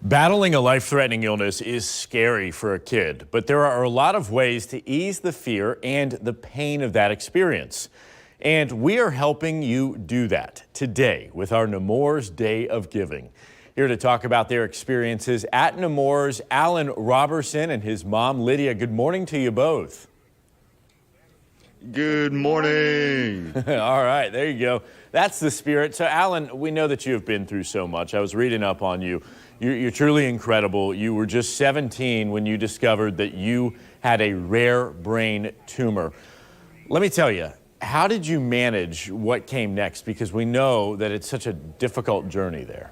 Battling a life-threatening illness is scary for a kid, but there are a lot of ways to ease the fear and the pain of that experience. And we are helping you do that today with our Nemours Day of Giving. Here to talk about their experiences at Nemours, Alan Robertson and his mom, Lydia. Good morning to you both. Good morning. All right, there you go. That's the spirit. So, Alan, we know that you have been through so much. I was reading up on you. You're truly incredible. You were just 17 when you discovered that you had a rare brain tumor. Let me tell you, how did you manage what came next? Because we know that it's such a difficult journey there.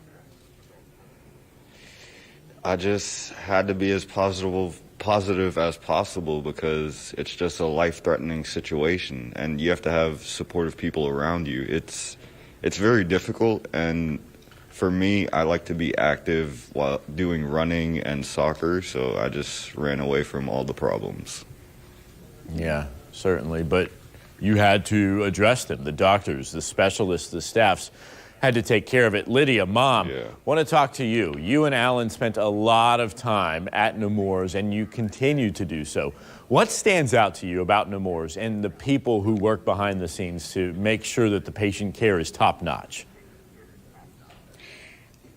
I just had to be as positive as possible because it's just a life-threatening situation and you have to have supportive people around you. It's very difficult, and for me, I like to be active while doing running and soccer, so I just ran away from all the problems. Yeah, certainly, but you had to address them. The doctors, the specialists, the staffs had to take care of it. Lydia, Mom, want to talk to you. You and Alan spent a lot of time at Nemours, and you continue to do so. What stands out to you about Nemours and the people who work behind the scenes to make sure that the patient care is top-notch?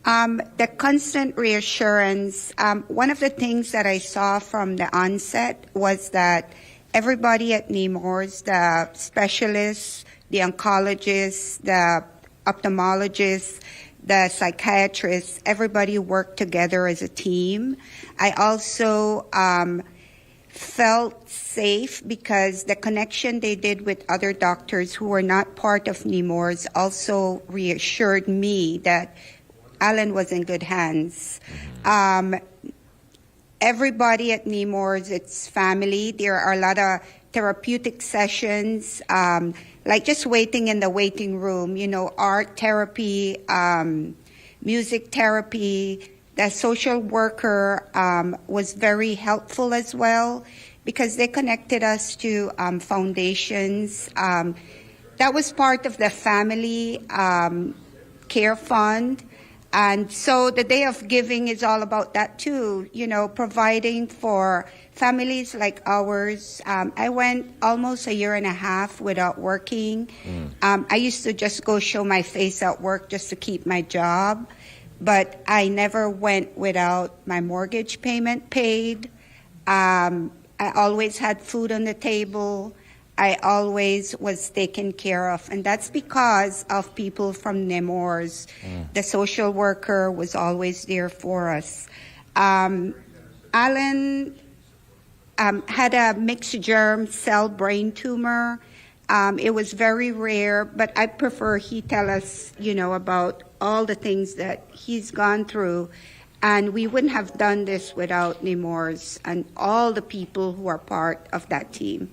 The constant reassurance. One of the things that I saw from the onset was that everybody at Nemours, the specialists, the oncologists, the ophthalmologists, the psychiatrists, everybody worked together as a team. I also felt safe because the connection they did with other doctors who were not part of Nemours also reassured me that Alan was in good hands. Everybody at Nemours, it's family. There are a lot of therapeutic sessions, like just waiting in the waiting room, you know, art therapy, music therapy. The social worker was very helpful as well because they connected us to foundations. That was part of the family care fund. And so the Day of Giving is all about that too, you know, providing for families like ours. I went almost a year and a half without working. I used to just go show my face at work just to keep my job, but I never went without my mortgage payment paid. I always had food on the table. I always was taken care of, and that's because of people from Nemours. The social worker was always there for us. Alan had a mixed germ cell brain tumor. It was very rare, but I prefer he tell us, you know, about all the things that he's gone through. And we wouldn't have done this without Nemours and all the people who are part of that team.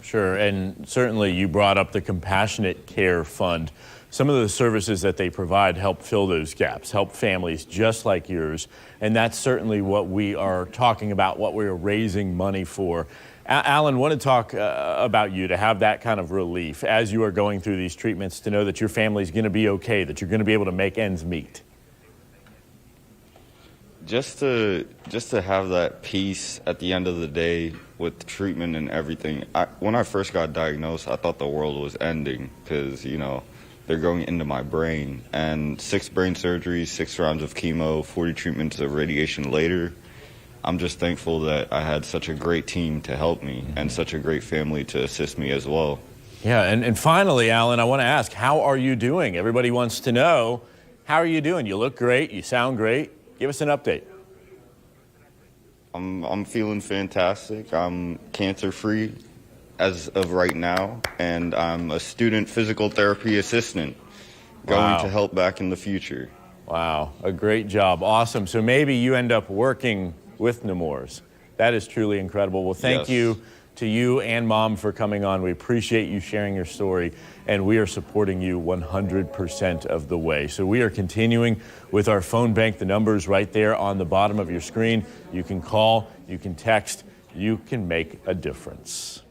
Sure, and certainly you brought up the Compassionate Care Fund. Some of the services that they provide help fill those gaps, help families just like yours, and that's certainly what we are talking about, what we're raising money for. Alan, want to talk about you, to have that kind of relief as you are going through these treatments, to know that your family's going to be okay, that you're going to be able to make ends meet. Just to have that peace at the end of the day with treatment and everything. When I first got diagnosed, I thought the world was ending because, you know, they're going into my brain. And 6 brain surgeries, 6 rounds of chemo, 40 treatments of radiation later, I'm just thankful that I had such a great team to help me and such a great family to assist me as well. Yeah, and finally, Alan, I want to ask, how are you doing? Everybody wants to know, how are you doing? You look great, you sound great. Give us an update. I'm feeling fantastic. I'm cancer-free as of right now, and I'm a student physical therapy assistant going to help back in the future. Wow, a great job. Awesome. So maybe you end up working with Nemours. That is truly incredible. Well, thank you to you and Mom for coming on. We appreciate you sharing your story, and we are supporting you 100% of the way. So we are continuing with our phone bank. The number's right there on the bottom of your screen. You can call, you can text, you can make a difference.